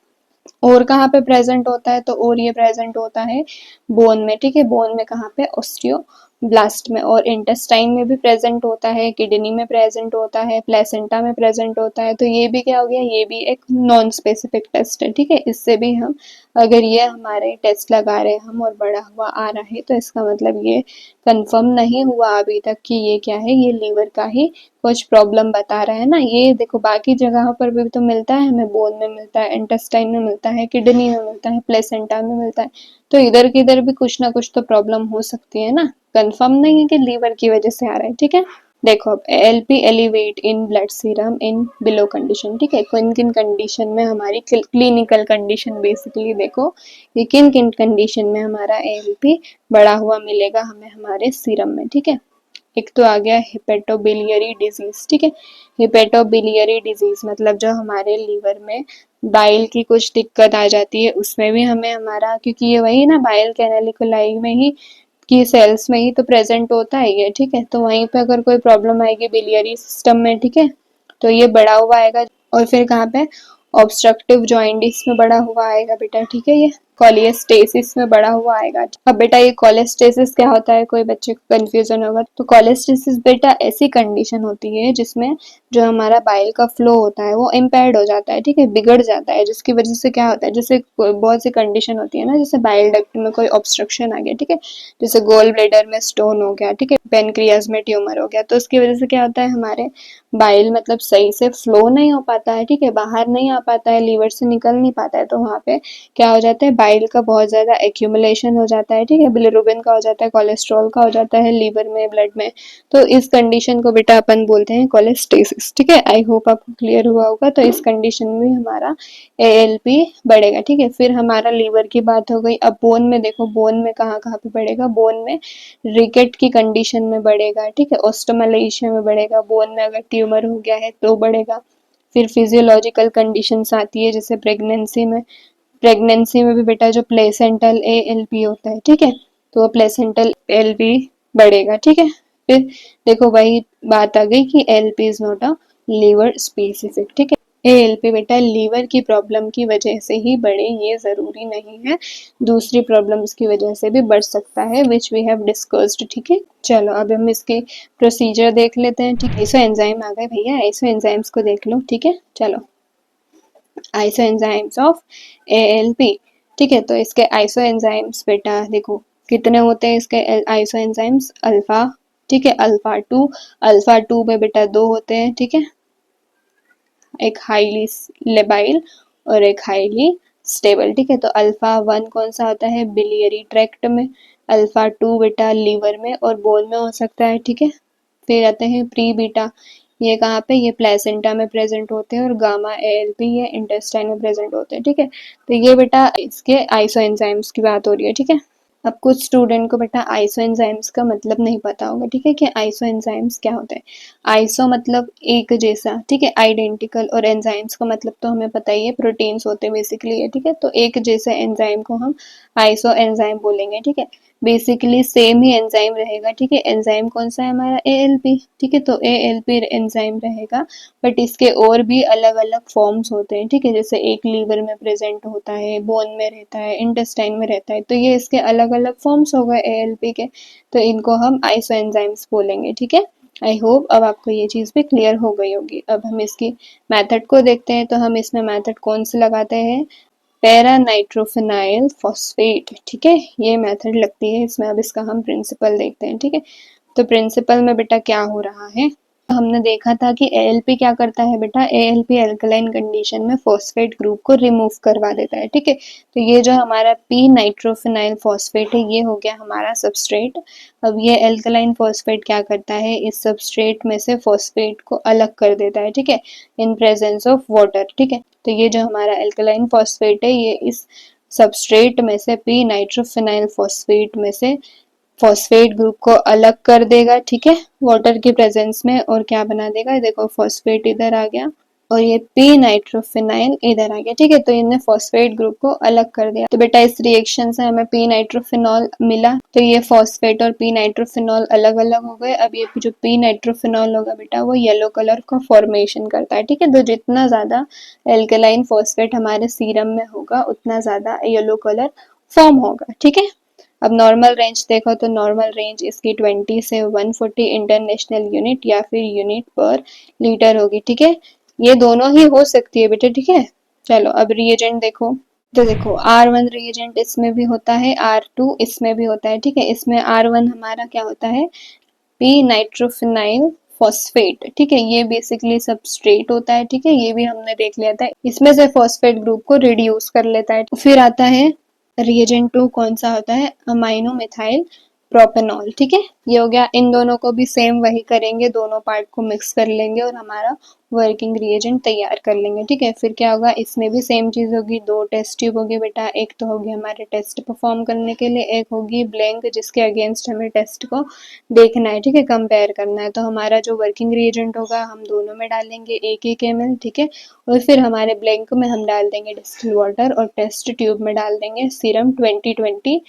और कहाँ पे प्रेजेंट होता है, तो और ये प्रेजेंट होता है बोन में, ठीक है। बोन में कहाँ पे, ऑस्टियोब्लास्ट में, और इंटेस्टाइन में भी प्रेजेंट होता है, किडनी में प्रेजेंट होता है, प्लेसेंटा में प्रेजेंट होता है। तो ये भी क्या हो गया, ये भी एक नॉन स्पेसिफिक टेस्ट है, ठीक है। इससे भी हम, अगर ये हमारे टेस्ट लगा रहे हैं हम और बड़ा हुआ आ रहा है, तो इसका मतलब ये कंफर्म नहीं हुआ अभी तक कि ये क्या है, ये लीवर का ही कुछ प्रॉब्लम बता रहा है ना। ये देखो बाकी जगहों पर भी तो मिलता है हमें, बोन में मिलता है, इंटेस्टाइन में मिलता है, किडनी में मिलता है, प्लेसेंटा में मिलता है। तो इधर की इधर भी कुछ ना कुछ तो प्रॉब्लम हो सकती है ना, कंफर्म नहीं है कि लीवर की वजह से आ रहा है, ठीक है। देखो अब ALP elevate in blood serum in below condition, ठीक है। किन किन कंडीशन में हमारी क्लिनिकल कंडीशन बेसिकली देखो, ये किन किन कंडीशन में हमारा एएलपी बढ़ा हुआ मिलेगा हमें हमारे सीरम में, ठीक है। एक तो आ गया हिपेटोबिलियरी डिजीज, ठीक है। हिपेटोबिलियरी डिजीज मतलब जो हमारे लीवर में बाइल की कुछ दिक्कत आ जाती है, उसमें भी हमें हमारा, क्योंकि ये वही ना बाइल कैनालिकुलाई में ही की सेल्स में ही तो प्रेजेंट होता है ये, ठीक है। तो वहीं पे अगर कोई प्रॉब्लम आएगी बिलियरी सिस्टम में, ठीक है, तो ये बड़ा हुआ आएगा। और फिर कहाँ पे, ऑब्स्ट्रक्टिव जॉइंटिस में बड़ा हुआ आएगा बेटा, ठीक है। ये कोलियस्टेसिस में बड़ा हुआ आएगा। अब बेटा ये कोलेस्टेसिस क्या होता है, कोई बच्चे को कंफ्यूजन होगा, तो कोलेस्टेसिस बेटा ऐसी कंडीशन होती है जिसमें जो हमारा बाइल का फ्लो होता है वो इम्पेयर्ड हो जाता है, ठीक है, बिगड़ जाता है, जिसकी वजह से क्या होता है, जैसे बहुत सी कंडीशन होती है ना, जैसे बाइल डक्ट में कोई ऑब्स्ट्रक्शन आ गया, ठीक है, जैसे गोल ब्लेडर में स्टोन हो गया, ठीक है, पेनक्रियाज में ट्यूमर हो गया, तो उसकी वजह से क्या होता है, हमारे बाइल मतलब सही से फ्लो नहीं हो पाता है, ठीक है, बाहर नहीं आ पाता है, लीवर से निकल नहीं पाता है, तो वहाँ पे क्या हो जाता है, बाइल का बहुत ज्यादा एक्यूमुलेशन हो जाता है, ठीक है, बिलिरुबिन का हो जाता है, कोलेस्ट्रॉल का हो जाता है लीवर में, ब्लड में। तो इस कंडीशन को बेटा अपन बोलते हैं कोलेस्टेसिस, ठीक है। आई होप आपको क्लियर हुआ होगा। तो इस कंडीशन में हमारा एएलपी बढ़ेगा, ठीक है। फिर हमारा लीवर की बात हो गई। अब बोन में देखो, बोन में कहाँ कहाँ पे बढ़ेगा, बोन में रिकेट की कंडीशन में बढ़ेगा, ठीक है, ऑस्टोमलाइशिया में बढ़ेगा, बोन में अगर ट्यूमर हो गया है तो बढ़ेगा। फिर फिजियोलॉजिकल कंडीशंस आती है, जैसे प्रेगनेंसी में भी बेटा जो प्लेसेंटल एएलपी होता है, ठीक है, तो वो प्लेसेंटल एलपी बढ़ेगा, ठीक है। फिर देखो वही बात आ गई कि LP is not a liver specific, ठीक है। एएलपी बेटा लीवर की प्रॉब्लम की वजह से ही बढ़े ये जरूरी नहीं है, दूसरी प्रॉब्लम्स की वजह से भी बढ़ सकता है, विच वी हैव डिस्कस्ड, ठीक है। चलो अब हम इसके प्रोसीजर देख लेते हैं, ठीक है। आइसो एंजाइम आ गए भैया, आइसो एंजाइम्स को देख लो, ठीक है। चलो आइसो एंजाइम्स ऑफ एएलपी, ठीक है। तो इसके आइसो एंजाइम्स बेटा देखो कितने होते हैं इसके आइसो एंजाइम्स, अल्फा, ठीक है, अल्फा 2 में बेटा 2 होते हैं, ठीक है, एक हाईली लेबाइल और एक हाईली स्टेबल, ठीक है। तो अल्फा 1 कौन सा होता है, बिलियरी ट्रैक्ट में, अल्फा 2 बेटा लीवर में और बोन में हो सकता है, ठीक है। फिर आते हैं प्री बीटा, ये कहाँ पे, ये प्लेसेंटा में प्रेजेंट होते हैं, और गामा एएलपी ये इंटेस्टाइन में प्रेजेंट होते हैं, ठीक है। तो ये बेटा इसके आइसो एंजाइम्स की बात हो रही है, ठीक है। अब कुछ स्टूडेंट को बेटा आइसो एंजाइम्स का मतलब नहीं पता होगा, ठीक है, कि आइसो एंजाइम्स क्या होते हैं। आइसो मतलब एक जैसा, ठीक है, आइडेंटिकल, और एंजाइम्स का मतलब तो हमें पता ही है, प्रोटीन्स होते हैं बेसिकली है, ठीक है। तो एक जैसे एंजाइम को हम आइसो एंजाइम बोलेंगे, ठीक है। बेसिकली सेम ही एंजाइम रहेगा, ठीक है। एंजाइम कौन सा है हमारा, एएलपी, ठीक है। तो एएलपी एंजाइम रहेगा, बट इसके और भी अलग अलग फॉर्म्स होते हैं, ठीक है। जैसे एक लीवर में प्रेजेंट होता है, बोन में रहता है, इंटेस्टाइन में रहता है, तो ये इसके अलग अलग फॉर्म्स हो गए एएलपी के, तो इनको हम आइसो एंजाइम्स बोलेंगे, ठीक है। आई होप अब आपको ये चीज़ भी क्लियर हो गई होगी। अब हम इसकी मेथड को देखते हैं, तो हम इसमें मेथड कौन से लगाते हैं, पैरा नाइट्रोफिनाइल फॉस्फेट, ठीक है, ये मेथड लगती है इसमें। अब इसका हम प्रिंसिपल देखते हैं, ठीक है। तो प्रिंसिपल में बेटा क्या हो रहा है, हमने देखा था कि एएलपी क्या करता है बेटा, एएलपी अल्कलाइन कंडीशन में फॉस्फेट ग्रुप को रिमूव करवा देता है, ठीक है। तो ये जो हमारा पी नाइट्रोफिनाइल फॉस्फेट है ये हो गया हमारा सबस्ट्रेट। अब ये अल्कलाइन फॉस्फेट क्या करता है, इस सबस्ट्रेट में से फॉस्फेट को अलग कर देता है, ठीक है, इन प्रेजेंस ऑफ वाटर, ठीक है। तो ये जो हमारा अल्कलाइन फॉस्फेट है ये इस सबस्ट्रेट में से पी नाइट्रोफिनाइल फॉस्फेट में से फॉस्फेट ग्रुप को अलग कर देगा, ठीक है, वाटर की प्रेजेंस में, और क्या बना देगा, देखो फॉस्फेट इधर आ गया और ये पी नाइट्रोफिनाइल इधर आ गया, ठीक है। तो इन्हें फॉस्फेट ग्रुप को अलग कर दिया। तो बेटा इस रिएक्शन से हमें पी नाइट्रोफिनॉल मिला, तो ये फॉस्फेट और पी नाइट्रोफिनॉल अलग अलग हो गए। अब ये जो पी नाइट्रोफिनॉल होगा बेटा वो येलो कलर का फॉर्मेशन करता है, ठीक है। तो जितना ज्यादा एल्कलाइन फॉस्फेट हमारे सीरम में होगा उतना ज्यादा येलो कलर फॉर्म होगा, ठीक है। अब नॉर्मल रेंज देखो तो नॉर्मल रेंज इसकी 20 से 140 इंटरनेशनल यूनिट या फिर यूनिट पर लीटर होगी, ठीक है। ये दोनों ही हो सकती है बेटे, ठीक है। चलो अब रिएजेंट देखो, तो देखो R1 रिएजेंट इसमें भी होता है, R2 इसमें भी होता है, ठीक है। इसमें R1 हमारा क्या होता है, पी नाइट्रोफिनाइल फॉस्फेट, ठीक है, ये बेसिकली सबस्ट्रेट होता है, ठीक है, ये भी हमने देख लिया था। इसमें से फॉस्फेट ग्रुप को रिड्यूस कर लेता है। फिर आता है रिएजेंट 2, कौन सा होता है, अमाइनो मिथाइल प्रोपेनॉल, ठीक है, ये हो गया। इन दोनों को भी सेम वही करेंगे, दोनों पार्ट को मिक्स कर लेंगे और हमारा वर्किंग रिएजेंट तैयार कर लेंगे, ठीक है। फिर क्या होगा, इसमें भी सेम चीज होगी, दो टेस्ट ट्यूब होगी बेटा, एक तो होगी हमारे टेस्ट परफॉर्म करने के लिए, एक होगी ब्लैंक जिसके अगेंस्ट हमें टेस्ट को देखना है, ठीक है, कंपेयर करना है। तो हमारा जो वर्किंग रिएजेंट होगा हम दोनों में डालेंगे 1-1 ml, ठीक है, और फिर हमारे ब्लैंक में हम डाल देंगे डिस्टिल वाटर और टेस्ट ट्यूब में डाल देंगे सीरम 20-20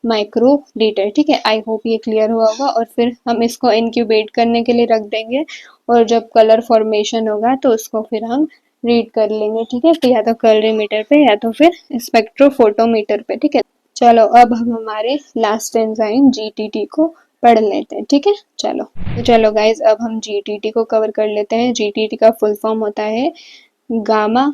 माइक्रो लीटर, ठीक है। आई होप ये क्लियर हुआ होगा। और फिर हम इसको इंक्यूबेट करने के लिए रख देंगे और जब कलर फॉर्मेशन होगा तो उसको फिर हम रीड कर लेंगे, ठीक है, या तो कलरीमीटर पे या तो फिर स्पेक्ट्रोफोटोमीटर पे, ठीक है। चलो अब हम हमारे लास्ट एंजाइम जीटीटी को पढ़ लेते हैं, ठीक है। चलो तो चलो गाइज अब हम जीटीटी को कवर कर लेते हैं। जीटीटी का फुल फॉर्म होता है गामा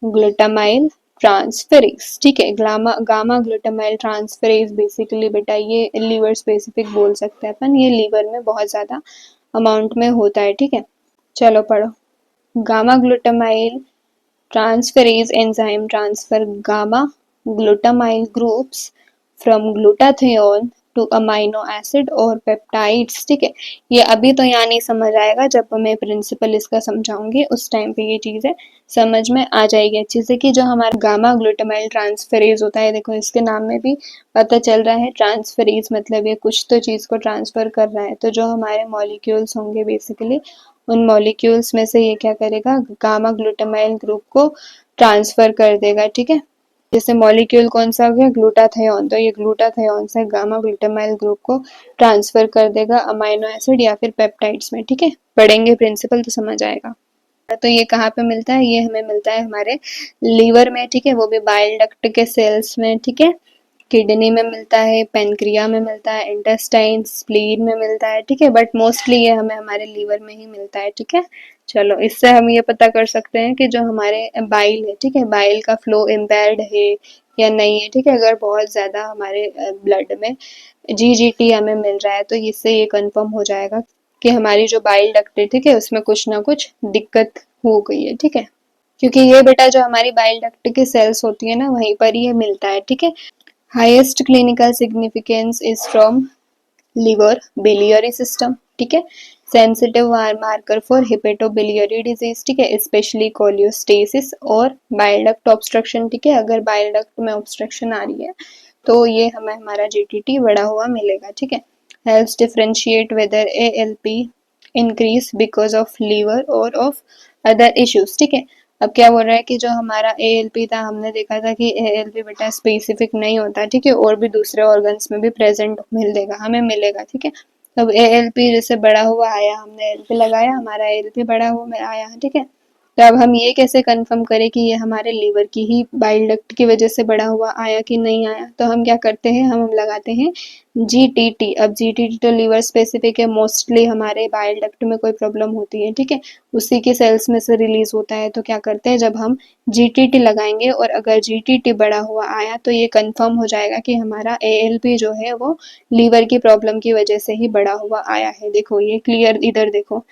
ग्लूटामाइल ट्रांसफेरेज, ठीक है। गामा ग्लूटामाइल ट्रांसफेरेज बेसिकली बेटा ये लीवर स्पेसिफिक बोल सकते हैं अपन, ये लीवर में बहुत ज्यादा अमाउंट में होता है, ठीक है। चलो पढ़ो, gamma glutamyl transferase enzyme transfer gamma glutamyl groups from glutathione to amino acid और पेप्टाइड्स, ठीक है। ये अभी तो यहाँ नहीं समझ आएगा, जब मैं प्रिंसिपल इसका समझाऊंगी उस टाइम पे ये चीजें समझ में आ जाएगी अच्छे से, कि जो हमारा गामा ग्लूटामाइल ट्रांसफेरेज होता है, देखो इसके नाम में भी पता चल रहा है ट्रांसफेरेज मतलब ये कुछ तो चीज को ट्रांसफर कर रहा है। तो जो हमारे मॉलिक्यूल्स होंगे बेसिकली उन मॉलिक्यूल्स में से ये क्या करेगा, गामा ग्लूटामाइल ग्रुप को ट्रांसफर कर देगा, ठीक है। जैसे मॉलिक्यूल कौन सा हो गया, ग्लूटाथियोन, तो ये ग्लूटाथियोन से गामा ग्लूटामाइल ग्रुप को ट्रांसफर कर देगा अमाइनो एसिड या फिर पेप्टाइड्स में, ठीक है। पढ़ेंगे प्रिंसिपल तो समझ आएगा। तो ये कहाँ पे मिलता है, ये हमें मिलता है हमारे लीवर में, ठीक है, वो भी बाइल डक्ट के सेल्स में, ठीक है। किडनी में मिलता है, पेनक्रिया में मिलता है, इंटेस्टाइन स्प्लीन में मिलता है, ठीक है। बट मोस्टली ये हमें हमारे लीवर में ही मिलता है, ठीक है। चलो इससे हम ये पता कर सकते हैं कि जो हमारे बाइल है, ठीक है, बाइल का फ्लो इम्पेयर्ड है या नहीं है, ठीक है। अगर बहुत ज्यादा हमारे ब्लड में जीजीटी हमें मिल रहा है तो इससे ये कंफर्म हो जाएगा कि हमारी जो बाइल डक्ट है, ठीक है, उसमें कुछ ना कुछ दिक्कत हो गई है, ठीक है। क्योंकि ये बेटा जो हमारी बाइल डक्ट की सेल्स होती है ना वहीं पर ये मिलता है, ठीक है। Highest clinical significance is from liver biliary system, ठीक है। सेंसिटिव मार्कर फॉर हिपेटोबिलियरी डिजीज, ठीक है, स्पेशली कोलियोस्टेसिस और बाइल डक्ट ऑब्स्ट्रक्शन, ठीक है। अगर बाइल डक्ट में ऑब्स्ट्रक्शन आ रही है तो ये हमें हमारा जीटीटी बढ़ा हुआ मिलेगा, ठीक है। Helps differentiate whether ALP increase because of liver or of other issues, ठीक है। अब क्या बोल रहा है कि जो हमारा एएलपी था हमने देखा था कि एएलपी बेटा स्पेसिफिक नहीं होता, ठीक है, और भी दूसरे ऑर्गन्स में भी प्रेजेंट मिलेगा, हमें मिलेगा, ठीक है। अब एएलपी जैसे बड़ा हुआ आया, हमने एलपी लगाया, हमारा एएलपी बड़ा हुआ आया, ठीक है। तो अब हम ये कैसे कंफर्म करें कि ये हमारे लीवर की ही बाइल डक्ट की वजह से बड़ा हुआ आया कि नहीं आया, तो हम क्या करते हैं, हम लगाते हैं जीटीटी। अब जीटीटी तो लीवर स्पेसिफिक है, मोस्टली हमारे बाइल डक्ट में कोई प्रॉब्लम होती है, ठीक है, उसी के सेल्स में से रिलीज होता है। तो क्या करते हैं, जब हम जीटीटी लगाएंगे और अगर जीटीटी बड़ा हुआ आया तो ये कंफर्म हो जाएगा कि हमारा एएलपी जो है वो लीवर की प्रॉब्लम की वजह से ही बड़ा हुआ आया है। देखो ये क्लियर, इधर देखो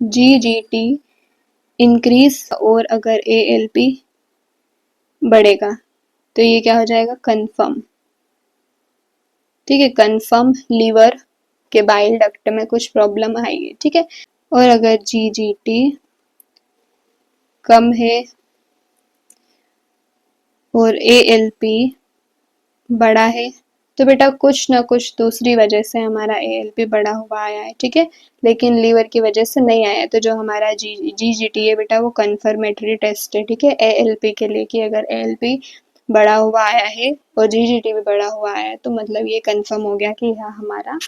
GGT इंक्रीज और अगर ALP बढ़ेगा तो ये क्या हो जाएगा, कंफर्म। ठीक है, कंफर्म लीवर के बाइल डक्ट में कुछ प्रॉब्लम आई है। ठीक है, और अगर GGT कम है और ALP बड़ा है तो बेटा कुछ ना कुछ दूसरी वजह से हमारा ALP बढ़ा हुआ आया है। ठीक है, लेकिन लीवर की वजह से नहीं आया। तो जो हमारा GGT है बेटा वो कंफर्मेटरी टेस्ट है। ठीक है, ALP के लिए कि अगर ALP बड़ा हुआ आया है और GGT भी बड़ा हुआ आया है तो मतलब ये कंफर्म हो गया कि हाँ हमारा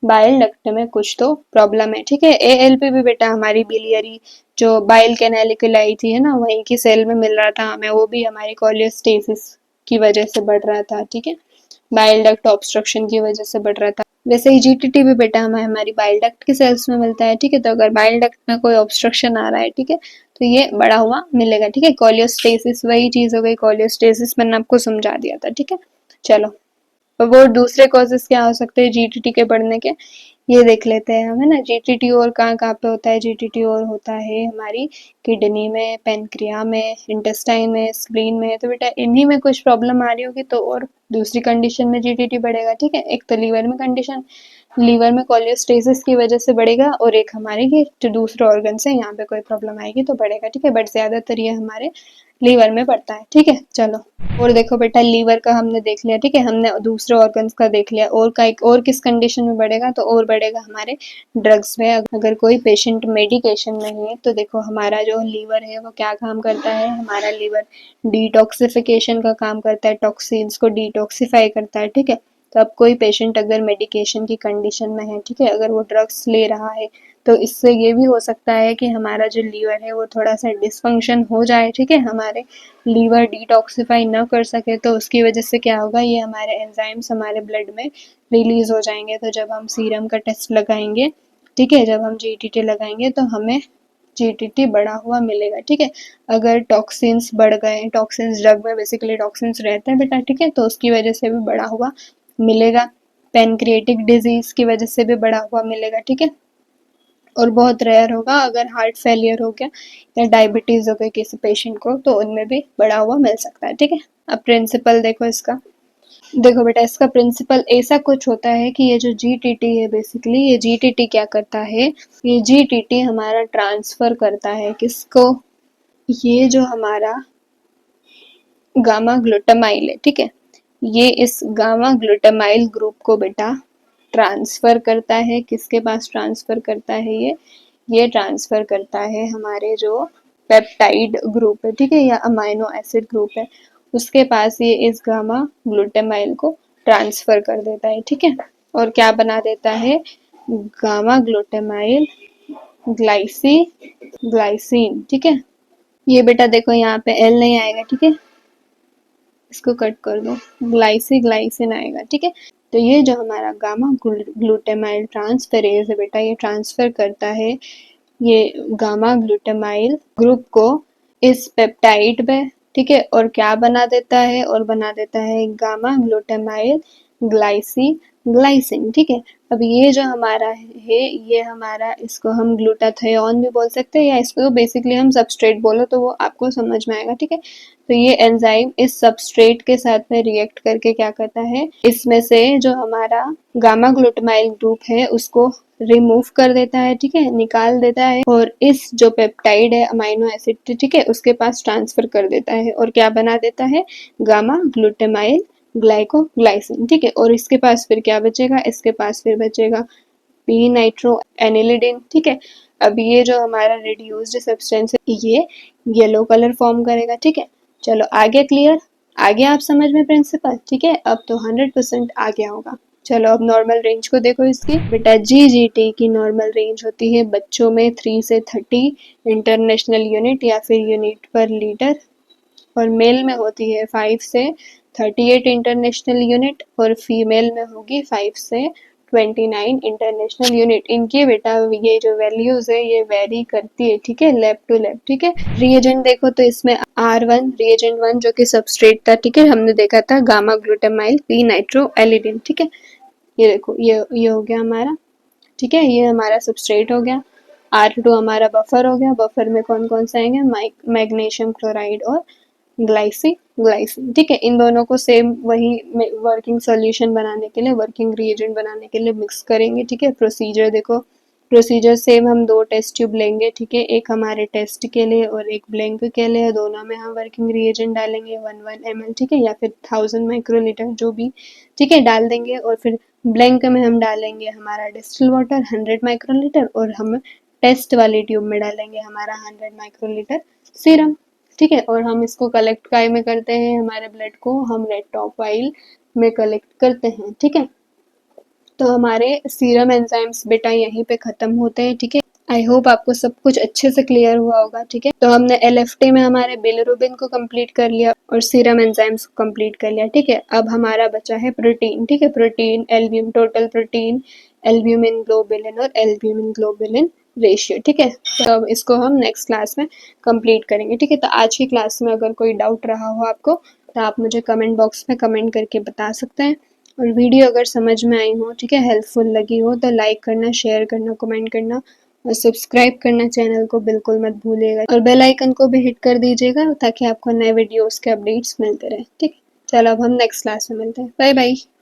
बाइल डक्ट में कुछ तो प्रॉब्लम है। ठीक है, ALP भी बेटा हमारी बिलियरी जो बाइल कैनालिकुलाई थी है ना, वहीं की सेल में मिल रहा था हमें, वो भी हमारी कोलियोस्टेसिस की वजह से बढ़ रहा था। ठीक है, बाइल डक्ट ऑब्स्ट्रक्शन की वजह से बढ़ रहा था। वैसे ही GTT भी बेटा हमें हमारी बाइल डक्ट की सेल्स में मिलता है। ठीक है, तो अगर बाइल डक्ट में कोई ऑब्स्ट्रक्शन आ रहा है, ठीक है, तो ये बड़ा हुआ मिलेगा। ठीक है, कोलियोस्टेसिस वही चीज हो गई, कोलियोस्टेसिस मैंने आपको समझा दिया था। ठीक है, चलो वो दूसरे कॉजेस क्या हो सकते हैं GTT के बढ़ने के, ये देख लेते हैं हम, है ना। GTT और कहाँ कहाँ पे होता है, GTT और होता है हमारी किडनी में, पेनक्रिया में, इंटेस्टाइन में, स्प्लीन में। तो बेटा इन्हीं में कुछ प्रॉब्लम आ रही होगी तो और दूसरी कंडीशन में GTT बढ़ेगा। ठीक है, एक तो लीवर में कंडीशन, लीवर में कोलियोस्टेसिस की वजह से बढ़ेगा, और एक हमारे की जो दूसरे ऑर्गन से यहाँ पे कोई प्रॉब्लम आएगी तो बढ़ेगा। ठीक है, बट ज्यादातर ये हमारे लीवर में पड़ता है। ठीक है, चलो और देखो बेटा लीवर का हमने देख लिया। ठीक है, हमने दूसरे ऑर्गन्स का देख लिया। और का एक और किस कंडीशन में बढ़ेगा, तो और बढ़ेगा हमारे ड्रग्स में। अगर कोई पेशेंट मेडिकेशन में है तो देखो हमारा जो लीवर है वो क्या काम करता है, हमारा लीवर डिटॉक्सिफिकेशन का काम करता है, टॉक्सिन्स को डिटॉक्सिफाई करता है। ठीक है, तो अब कोई पेशेंट अगर मेडिकेशन की कंडीशन में है, ठीक है, अगर वो ड्रग्स ले रहा है तो इससे ये भी हो सकता है कि हमारा जो लीवर है वो थोड़ा सा डिसफंक्शन हो जाए। ठीक है, हमारे लीवर डिटॉक्सिफाई ना कर सके तो उसकी वजह से क्या होगा, ये हमारे एंजाइम्स हमारे ब्लड में रिलीज हो जाएंगे। तो जब हम सीरम का टेस्ट लगाएंगे, ठीक है, जब हम GTT लगाएंगे तो हमें GTT बढ़ा हुआ मिलेगा। ठीक है, अगर टॉक्सिन्स बढ़ गए, टॉक्सिन्स ड्रग में बेसिकली टॉक्सिन्स रहते हैं बेटा, ठीक है, तो उसकी वजह से भी बढ़ा हुआ मिलेगा। पेनक्रिएटिक डिजीज की वजह से भी बढ़ा हुआ मिलेगा। ठीक है, और बहुत रेयर होगा अगर हार्ट फेलियर हो गया या डायबिटीज हो गई किसी पेशेंट को तो उनमें भी बढ़ा हुआ मिल सकता है। ठीक है, अब प्रिंसिपल देखो इसका। देखो बेटा इसका प्रिंसिपल ऐसा कुछ होता है कि ये जो GTT है बेसिकली, ये GTT क्या करता है, ये GTT हमारा ट्रांसफर करता है किसको, ये जो हमारा गामा ग्लूटामाइल है, ठीक है, ये इस गामा ग्लूटामाइल ग्रुप को बेटा ट्रांसफर करता है। किसके पास ट्रांसफर करता है ये ट्रांसफर करता है हमारे जो पेप्टाइड ग्रुप है, ठीक है, या अमाइनो एसिड ग्रुप है, उसके पास ये इस गामा ग्लूटामाइल को ट्रांसफर कर देता है। ठीक है, और क्या बना देता है, गामा ग्लूटामाइल ग्लाइसिन। ठीक है, ये बेटा देखो यहाँ पे L नहीं आएगा। ठीक है, इसको कट कर दो, ग्लाइसिन आएगा। ठीक है, तो ये जो हमारा गामा ग्लूटामाइल ट्रांसफेरेज है बेटा, ये ट्रांसफर करता है ये गामा ग्लूटामाइल ग्रुप को इस पेप्टाइड में। ठीक है, और क्या बना देता है, और बना देता है गामा ग्लूटामाइल ग्लाइसिन। ठीक है, अब ये जो हमारा है, ये हमारा, इसको हम ग्लूटाथियोन भी बोल सकते हैं या इसको बेसिकली हम सबस्ट्रेट बोलो तो वो आपको समझ में आएगा। ठीक है, तो ये एंजाइम इस सबस्ट्रेट के साथ में रिएक्ट करके क्या करता है, इसमें से जो हमारा गामा ग्लूटामाइल ग्रुप है उसको रिमूव कर देता है। ठीक है, निकाल देता है, और इस जो पेप्टाइड है अमाइनो एसिड, ठीक है, उसके पास ट्रांसफर कर देता है, और क्या बना देता है, गामा ग्लूटामाइल ग्लाइकोग्लाइसिन। ठीक है, और इसके पास फिर क्या बचेगा, इसके पास फिर बचेगा पी नाइट्रो एनिलिडिन। ठीक है, अब ये जो हमारा रिड्यूस्ड सब्सटेंस है ये येलो कलर फॉर्म करेगा। ठीक है, चलो आगे क्लियर, आगे आप समझ में प्रिंसिपल। ठीक है, अब तो 100% आ गया होगा। चलो अब नॉर्मल रेंज को देखो इसकी। बेटा GGT की नॉर्मल रेंज होती है बच्चों में 3 से 30 इंटरनेशनल यूनिट या फिर यूनिट पर लीटर, और मेल में होती है 5 से 38 इंटरनेशनल यूनिट, और फीमेल में होगी 5 से 29 इंटरनेशनल यूनिट। इनकी बेटा ये जो वैल्यूज है ये वेरी करती है। ठीक है, लैब टू लैब। ठीक है, रिएजेंट देखो तो इसमें R1 रिएजेंट 1 जो कि सबस्ट्रेट था, ठीक है, हमने देखा था गामा ग्लूटामाइल पी नाइट्रो एलिडिन। ठीक है, ये देखो ये हो गया हमारा। ठीक है, ये हमारा सबस्ट्रेट हो गया, R2 हमारा बफर हो गया, बफर में कौन कौन से आएंगे, मैग्नीशियम क्लोराइड और ग्लाइसिन, ठीक है। इन दोनों को सेम वही वर्किंग सॉल्यूशन बनाने के लिए, वर्किंग रिएजेंट बनाने के लिए मिक्स करेंगे, ठीक है। प्रोसीजर देखो, प्रोसीजर सेम, हम 2 टेस्ट ट्यूब लेंगे, ठीक है, एक हमारे टेस्ट के लिए और एक ब्लैंक के लिए। दोनों में हम वर्किंग रिएजेंट डालेंगे 1 ml, ठीक है, या फिर 1000 माइक्रोलीटर जो भी, ठीक है, डाल देंगे। और फिर ब्लैंक में हम डालेंगे हमारा डिस्टिल वाटर 100 माइक्रोलीटर, और हम टेस्ट वाली ट्यूब में डालेंगे हमारा 100 माइक्रोलीटर सीरम, ठीक है। और हम इसको कलेक्ट काय में करते हैं, हमारे ब्लड को हम रेड टॉप वाइल में कलेक्ट करते हैं, ठीक है। तो हमारे सीरम एंजाइम्स बेटा यहीं पे खत्म होते हैं, ठीक है। आई होप आपको सब कुछ अच्छे से क्लियर हुआ होगा, ठीक है। तो हमने एलएफटी में हमारे बिलिरुबिन को कंप्लीट कर लिया और सीरम एंजाइम्स को कंप्लीट कर लिया, ठीक है। अब हमारा बचा है प्रोटीन, ठीक है, protein albumin, total protein, albumin globulin और एल्ब्यूमिन ग्लोबुलिन रेशियो, ठीक है। तो अब इसको हम नेक्स्ट क्लास में कंप्लीट करेंगे, ठीक है। तो आज की क्लास में अगर कोई डाउट रहा हो आपको तो आप मुझे कमेंट बॉक्स में कमेंट करके बता सकते हैं। और वीडियो अगर समझ में आई हो, ठीक है, हेल्पफुल लगी हो तो लाइक करना, शेयर करना, कमेंट करना और सब्सक्राइब करना चैनल को बिल्कुल मत भूलिएगा, और बेल आइकन को भी हिट कर दीजिएगा ताकि आपको नए वीडियोस के अपडेट्स मिलते रहे, ठीक है। चलो अब हम नेक्स्ट क्लास में मिलते हैं, बाय बाय।